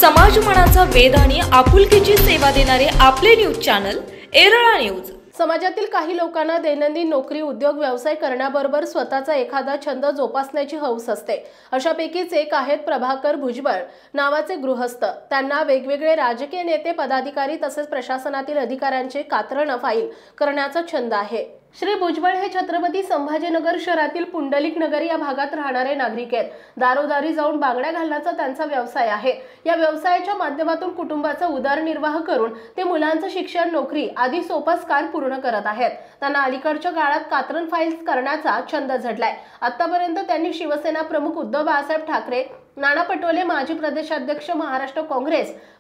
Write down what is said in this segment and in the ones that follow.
समाजमनाचा वेध आणि आपुलकीची सेवा देणारे आपले न्यूज चॅनल एरळा न्यूज। समाजातील काही लोकांना दैनंदिन नोकरी उद्योग व्यवसाय करण्याबरोबर स्वतःचा एखादा छंद जोपासण्याची हौस असते। अशापैकीच एक आहेत प्रभाकर भुजबळ नावाचे गृहस्थ। त्यांना वेगवेगळे राजकीय नेते पदाधिकारी तसेच प्रशासनातील अधिकाऱ्यांचे कात्रण फाईल करण्याचा छंद आहे। श्री भुजबळ हे छत्रपती संभाजीनगर शहरातील पुंडलिक नगर या भागात राहणारे नागरिक आहेत। दारोदारी जाऊन बांगड्या घालण्याचा त्यांचा व्यवसाय आहे। या व्यवसायाच्या माध्यमातून कुटुंबाचा उदरनिर्वाह करून ते मुलांचं शिक्षण, नोकरी आदी सोपस्कार पूर्ण करत आहेत। त्यांना अलीकडच्या काळात कात्रण फाईल्स करण्याचा छंद झडलाय। आतापर्यंत त्यांनी शिवसेना प्रमुख उद्धव बाळासाहेब ठाकरे, नाना पटोले, माजी प्रदेशाध्यक्ष महाराष्ट्र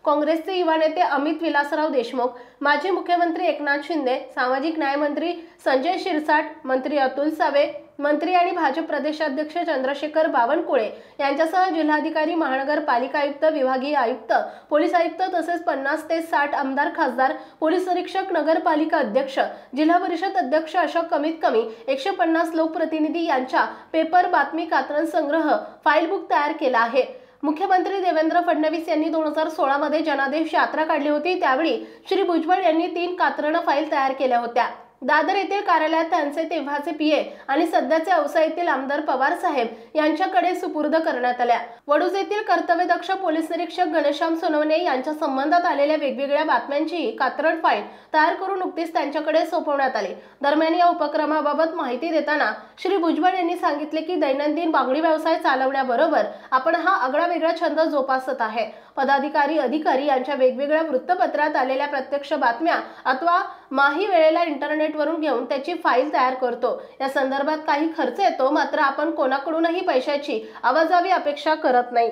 काँग्रेसचे युवा नेते अमित विलासराव देशमुख, माजी मुख्यमंत्री एकनाथ शिंदे, सामाजिक न्याय मंत्री संजय शिरसाट, मंत्री अतुल सावे, मंत्री आणि भाजप प्रदेशाध्यक्ष चंद्रशेखर बावनकुळे यांच्यासह जिल्हाधिकारी, महानगरपालिका आयुक्त, विभागीय आयुक्त, पोलीस आयुक्त तसेच 50 ते 60 आमदार, खासदार, पोलीस निरीक्षक, नगरपालिका अध्यक्ष, जिल्हा परिषद अध्यक्ष अशा कमीत कमी 150 लोकप्रतिनिधी यांच्या पेपर बातमी कात्रण संग्रह फाईल बुक तयार केला आहे। मुख्यमंत्री देवेंद्र फडणवीस यांनी 2016 मध्ये जनादेश यात्रा काढली होती। त्यावेळी श्री भुजबळ यांनी 3 कात्रण फाईल तयार केल्या होत्या। दादर येथील कार्यालयात त्यांचे तेव्हाचे पीए आणि सध्याचे औसा येथील आमदार पवार साहेब यांच्याकडे सुपूर्द करण्यात आल्या। वडूज येथील कर्तव्यदक्ष पोलीस निरीक्षक घनश्याम सोनवणे यांच्या संबंधात आलेल्या वेगवेगळ्या बातम्यांची कात्रण फाईल तयार करून नुकतीच त्यांच्याकडे सोपवण्यात आली। दरम्यान या उपक्रमाबाबत माहिती देताना श्री भुजबळ यांनी सांगितले की दैनंदिन बांगडी व्यवसाय चालवण्याबरोबर आपण हा आगळा वेगळा छंद जोपासत आहे। पदाधिकारी, अधिकारी यांच्या वेगवेगळ्या वृत्तपत्रात आलेल्या प्रत्यक्ष बातम्या अथवा माही वेळेला इंटरनेटवरून घेऊन त्याची फाईल तयार करतो। या संदर्भात काही खर्च येतो, मात्र आपण कोणाकडूनही पैशाची आवाजावी अपेक्षा करत नाही।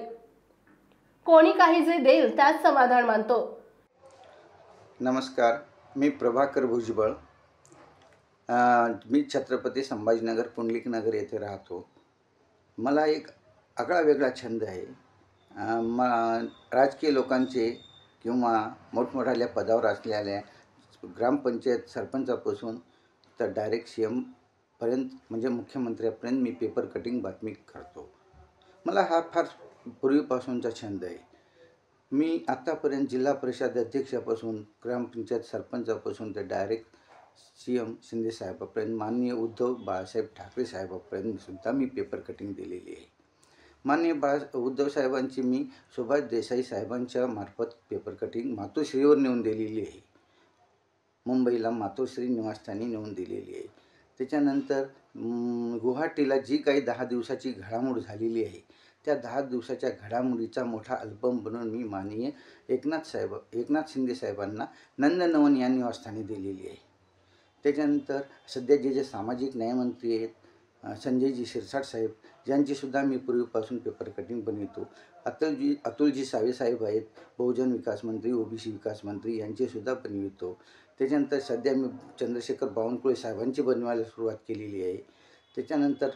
कोणी काही जे देईल त्यात समाधान मानतो। नमस्कार, मी प्रभाकर भुजबळ। मी छत्रपती संभाजीनगर पुंडलिक नगर येथे राहतो। मला एक आगळा वेगळा छंद आहे। राजकीय लोकांचे किंवा मोठमोठ्या पदावर असलेल्या ग्रामपंचायत सरपंचापासून तर डायरेक्ट CM पर्यंत म्हणजे मुख्यमंत्र्यापर्यंत मी पेपर कटिंग बातमी करतो। मला हा फार पूर्वीपासूनचा छंद आहे। मी आतापर्यंत जिल्हा परिषद अध्यक्षापासून ग्रामपंचायत सरपंचापासून तर डायरेक्ट CM शिंदे साहेबापर्यंत, माननीय उद्धव बाळासाहेब ठाकरे साहेबापर्यंत सुद्धा मी पेपर कटिंग दिलेली आहे। माननीय उद्धव साहेबांची मी सुभाष देसाई साहेबांच्या मार्फत पेपर कटिंग मातोश्रीवर नेऊन दिलेली आहे। मुंबईला मातोश्री निवासस्थानी नेऊन दिलेली आहे। त्याच्यानंतर गुवाहाटीला जी काही 10 दिवसाची घडामोड झालेली आहे, त्या 10 दिवसाच्या घडामोडीचा मोठा अल्बम बनवून मी माननीय एकनाथ शिंदे साहेबांना नंदनवन या निवासस्थानी दिलेली आहे। त्याच्यानंतर सध्या जे सामाजिक न्यायमंत्री आहेत संजयजी शिरसाट साहेब, यांचीसुद्धा मी पूर्वीपासून पेपर कटिंग बनवतो। अतुलजी सावे साहेब आहेत, बहुजन विकास मंत्री, OBC विकास मंत्री, यांचीसुद्धा बनवितो। त्याच्यानंतर सध्या मी चंद्रशेखर बावनकुळे साहेबांची बनवायला सुरुवात केलेली आहे। त्याच्यानंतर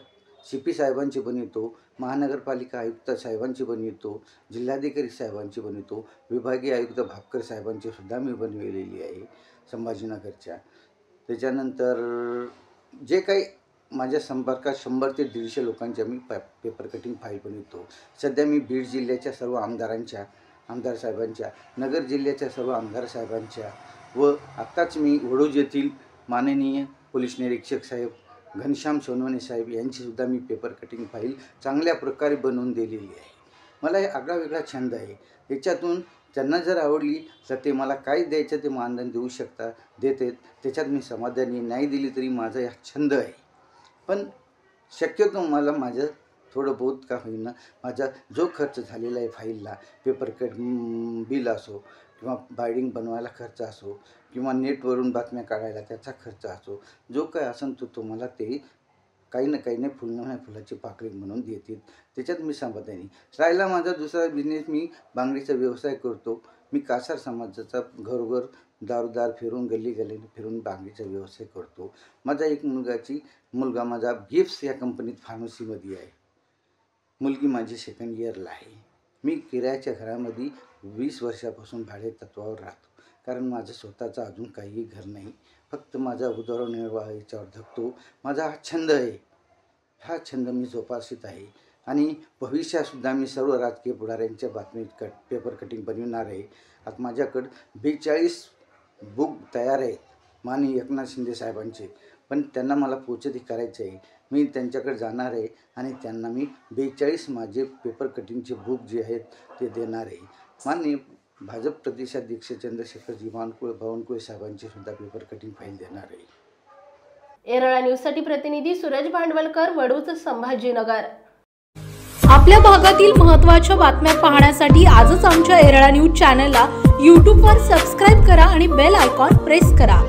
CP साहेबांची बनवितो, महानगरपालिका आयुक्त साहेबांची बनवितो, जिल्हाधिकारी साहेबांची बनवितो, विभागीय आयुक्त भापकर साहेबांची सुद्धा मी बनविलेली आहे संभाजीनगरच्या। त्याच्यानंतर जे काही माझ्या संपर्कात 100 ते 150 लोकांच्या मी पेपर कटिंग फाईल बनवतो। सध्या मी बीड जिल्ह्याच्या सर्व आमदार साहेबांच्या, नगर जिल्ह्याच्या सर्व आमदार साहेबांच्या व आत्ताच मी वडूज येथील माननीय पोलीस निरीक्षक साहेब घनश्याम सोनवणे साहेब यांचीसुद्धा मी पेपर कटिंग फाईल चांगल्या प्रकारे बनवून दिलेली आहे। मला हे आगळा वेगळा छंद आहे। याच्यातून त्यांना जर आवडली तर ते मला काय द्यायचं ते मानधन देऊ शकतात, देतात। त्याच्यात मी समाधानी, नाही दिली तरी माझा हा छंद आहे। पण शक्यतो मला माझं थोडं बहुत का होईना माझा जो खर्च झालेला आहे फाईलला, पेपर बिल असो किंवा बाइंडिंग बनवायला खर्च असो किंवा नेटवरून बातम्या काढायला त्याचा खर्च असो, जो काय असेल तो मला ते काही ना काही नाही फुलाची पाकळी म्हणून देतील। त्याच्यात मी समाधानी। राहिला माझा दुसरा बिझनेस, मी बांगडीचा व्यवसाय करतो। मी कासार समाजाचा घरोघर दारोदार फिरून गल्ली फिरून बांगडीचा व्यवसाय करतो। माझा एक मुलगा माझा गिफ्ट्स या कंपनीत फार्मसीमध्ये आहे। मुलगी माझी 2nd इयरला आहे। मी किरायाच्या घरामध्ये 20 वर्षापासून भाडे तत्वावर राहतो, कारण माझं स्वतःचं अजून काही घर नाही। फक्त माझा उदरनिर्वाह याच्यावर जगतो। माझा हा छंद आहे, हा छंद मी जोपासत आहे। आणि भविष्यातसुद्धा मी सर्व राजकीय पुढाऱ्यांच्या पेपर कटिंग बनविणार आहे. आता माझ्याकडं 42 बुक तयार आहे माननीय एकनाथ शिंदे साहेबांचे, पण त्यांना मला पोचती करायचे आहे. मी त्यांच्याकडे जाणार आहे आणि त्यांना मी 42 माझे पेपर कटिंगचे बुक जे आहेत ते देणार आहे. माननीय भाजप प्रदेशाध्यक्ष चंद्रशेखरजी बावनकुळे साहेबांची सुद्धा पेपर कटिंग फाईल देणार आहे. एरळा न्यूजसाठी प्रतिनिधी सूरज भांडवलकर, वडूज, संभाजीनगर. आपल्या भागातील महत्त्वाच्या बातम्या पाहण्यासाठी आजच आमच्या एरळा न्यूज चॅनलला यूट्यूबवर सबस्क्राईब करा आणि बेल आयकॉन प्रेस करा.